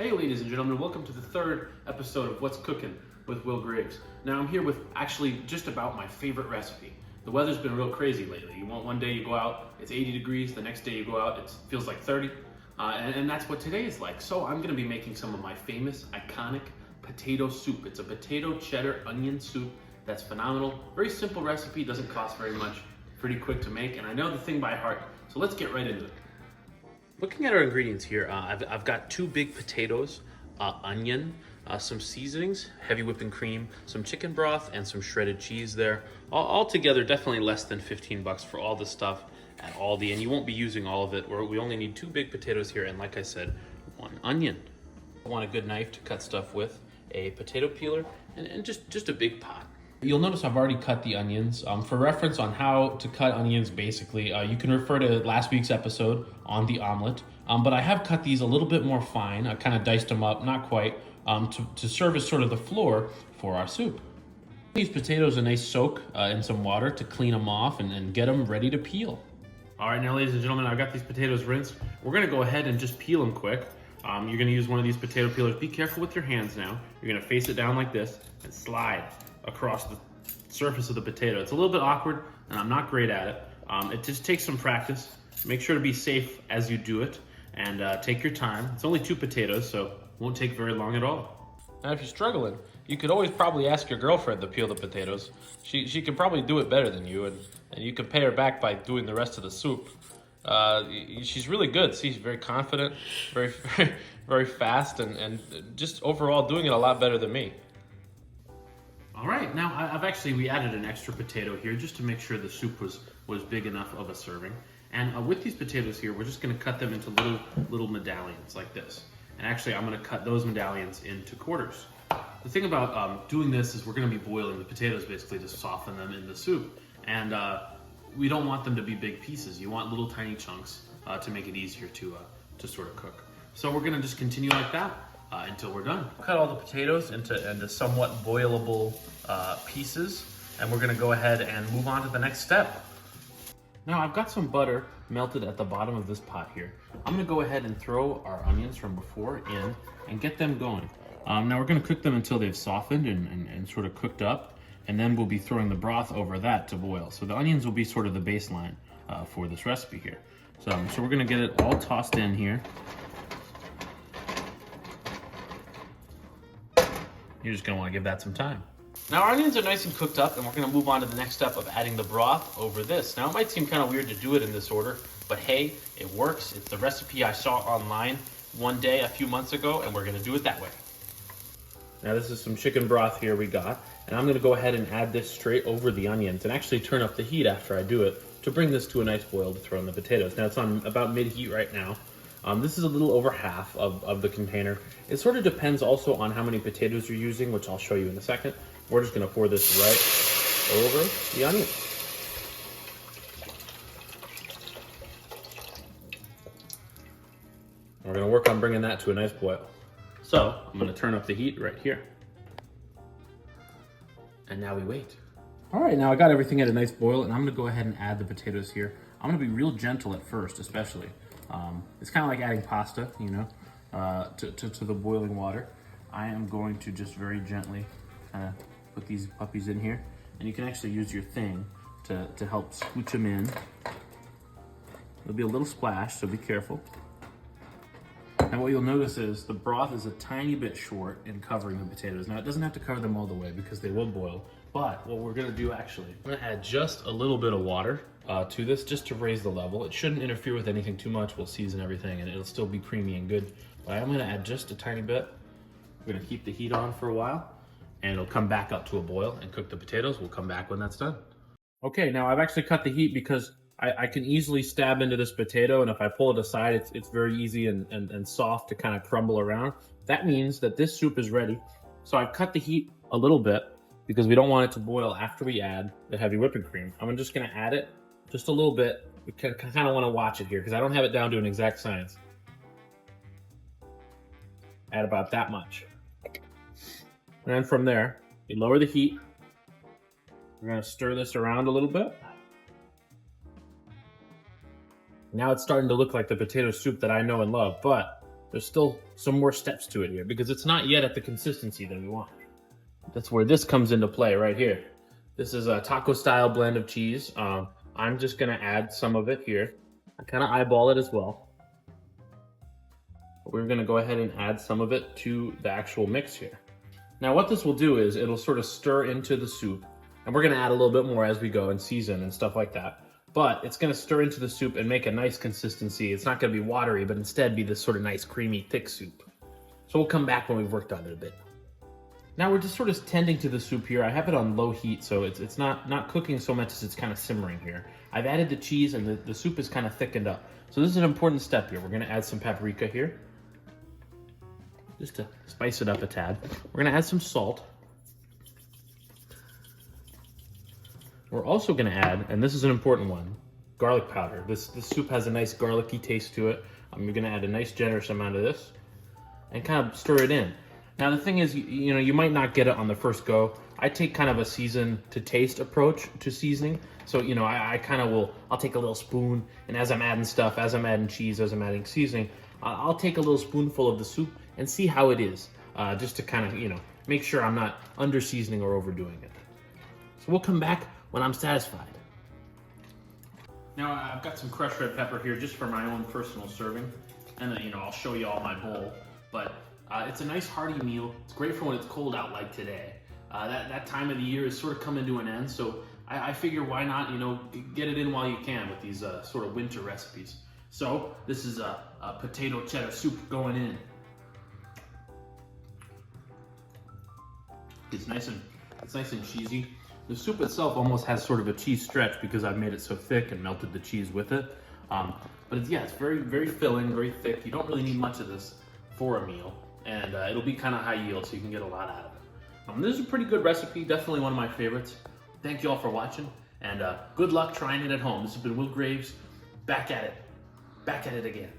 Hey ladies and gentlemen, welcome to the third episode of What's Cooking with Will Graves. Now I'm here with actually just about my favorite recipe. The weather's been real crazy lately. One day you go out, it's 80 degrees, the next day you go out, it feels like 30. And that's what today is like. So I'm gonna be making some of my famous, iconic potato soup. It's a potato cheddar onion soup that's phenomenal. Very simple recipe, doesn't cost very much, pretty quick to make, and I know the thing by heart. So let's get right into it. Looking at our ingredients here, I've got 2 big potatoes, onion, some seasonings, heavy whipping cream, some chicken broth, and some shredded cheese there. All together, definitely less than 15 bucks for all this stuff at Aldi, and you won't be using all of it. We only need 2 big potatoes here, and like I said, 1 onion. I want a good knife to cut stuff with, a potato peeler, and just a big pot. You'll notice I've already cut the onions. For reference on how to cut onions, basically, you can refer to last week's episode on the omelet. But I have cut these a little bit more fine. I kind of diced them up, not quite, to serve as sort of the floor for our soup. These potatoes a nice soak in some water to clean them off and get them ready to peel. All right, now ladies and gentlemen, I've got these potatoes rinsed. We're gonna go ahead and just peel them quick. You're gonna use one of these potato peelers. Be careful with your hands now. You're gonna face it down like this and slide across the surface of the potato. It's a little bit awkward, and I'm not great at it. It just takes some practice. Make sure to be safe as you do it, and take your time. It's only 2 potatoes, so it won't take very long at all. Now, if you're struggling, you could always probably ask your girlfriend to peel the potatoes. She can probably do it better than you, and you can pay her back by doing the rest of the soup. She's really good. She's very confident, very, very fast, and just overall doing it a lot better than me. All right, now we added an extra potato here just to make sure the soup was big enough of a serving. And with these potatoes here, we're just gonna cut them into little medallions like this. And actually, I'm gonna cut those medallions into quarters. The thing about doing this is we're gonna be boiling the potatoes basically to soften them in the soup. And we don't want them to be big pieces. You want little tiny chunks to make it easier to sort of cook. So we're gonna just continue like that until we're done. Cut all the potatoes into somewhat boilable pieces, and we're gonna go ahead and move on to the next step. Now I've got some butter melted at the bottom of this pot here. I'm gonna go ahead and throw our onions from before in and get them going. Now we're gonna cook them until they've softened and sort of cooked up, and then we'll be throwing the broth over that to boil. So the onions will be sort of the baseline for this recipe here. So we're gonna get it all tossed in here. You're just gonna wanna give that some time. Now our onions are nice and cooked up, and we're gonna move on to the next step of adding the broth over this. Now it might seem kind of weird to do it in this order, but hey, it works. It's the recipe I saw online one day a few months ago, and we're gonna do it that way. Now this is some chicken broth here we got, and I'm gonna go ahead and add this straight over the onions and actually turn up the heat after I do it to bring this to a nice boil to throw in the potatoes. Now it's on about mid-heat right now. This is a little over half of the container. It sort of depends also on how many potatoes you're using, which I'll show you in a second. We're just gonna pour this right over the onion. We're gonna work on bringing that to a nice boil. So I'm gonna turn up the heat right here. And now we wait. All right, now I got everything at a nice boil, and I'm gonna go ahead and add the potatoes here. I'm gonna be real gentle at first, especially. It's kind of like adding pasta, you know, to the boiling water. I am going to just very gently kind of put these puppies in here, and you can actually use your thing to help scooch them in. There'll be a little splash, so be careful. And what you'll notice is the broth is a tiny bit short in covering the potatoes. Now it doesn't have to cover them all the way because they will boil, but what we're gonna do actually, I'm gonna add just a little bit of water to this just to raise the level. It shouldn't interfere with anything too much. We'll season everything and it'll still be creamy and good. But I'm gonna add just a tiny bit. We're gonna keep the heat on for a while, and it'll come back up to a boil and cook the potatoes. We'll come back when that's done. Okay, now I've actually cut the heat because I can easily stab into this potato, and if I pull it aside, it's very easy and soft to kind of crumble around. That means that this soup is ready. So I've cut the heat a little bit because we don't want it to boil after we add the heavy whipping cream. I'm just gonna add it just a little bit. We kind of wanna watch it here because I don't have it down to an exact science. Add about that much. And then from there, you lower the heat. We're gonna stir this around a little bit. Now it's starting to look like the potato soup that I know and love, but there's still some more steps to it here because it's not yet at the consistency that we want. That's where this comes into play right here. This is a taco style blend of cheese. I'm just gonna add some of it here. I kind of eyeball it as well. We're gonna go ahead and add some of it to the actual mix here. Now what this will do is it'll sort of stir into the soup, and we're gonna add a little bit more as we go and season and stuff like that. But it's gonna stir into the soup and make a nice consistency. It's not gonna be watery, but instead be this sort of nice creamy thick soup. So we'll come back when we've worked on it a bit. Now we're just sort of tending to the soup here. I have it on low heat, so it's not cooking so much as it's kind of simmering here. I've added the cheese and the soup is kind of thickened up. So this is an important step here. We're gonna add some paprika here, just to spice it up a tad. We're gonna add some salt. We're also gonna add, and this is an important one, garlic powder. This soup has a nice garlicky taste to it. You're gonna add a nice generous amount of this and kind of stir it in. Now the thing is, you know, you might not get it on the first go. I take kind of a season to taste approach to seasoning. So, you know, I'll take a little spoon, and as I'm adding stuff, as I'm adding cheese, as I'm adding seasoning, I'll take a little spoonful of the soup and see how it is, just to kind of, you know, make sure I'm not under seasoning or overdoing it. So we'll come back when I'm satisfied. Now I've got some crushed red pepper here just for my own personal serving, and then, you know, I'll show you all my bowl. But it's a nice hearty meal. It's great for when it's cold out like today. That time of the year is sort of coming to an end, so I figure why not, you know, get it in while you can with these sort of winter recipes. So this is a potato cheddar soup going in. It's nice and cheesy. The soup itself almost has sort of a cheese stretch because I've made it so thick and melted the cheese with it. But it's very, very filling, very thick. You don't really need much of this for a meal, and it'll be kind of high yield, so you can get a lot out of it. This is a pretty good recipe, definitely one of my favorites. Thank you all for watching, and good luck trying it at home. This has been Will Graves, back at it again.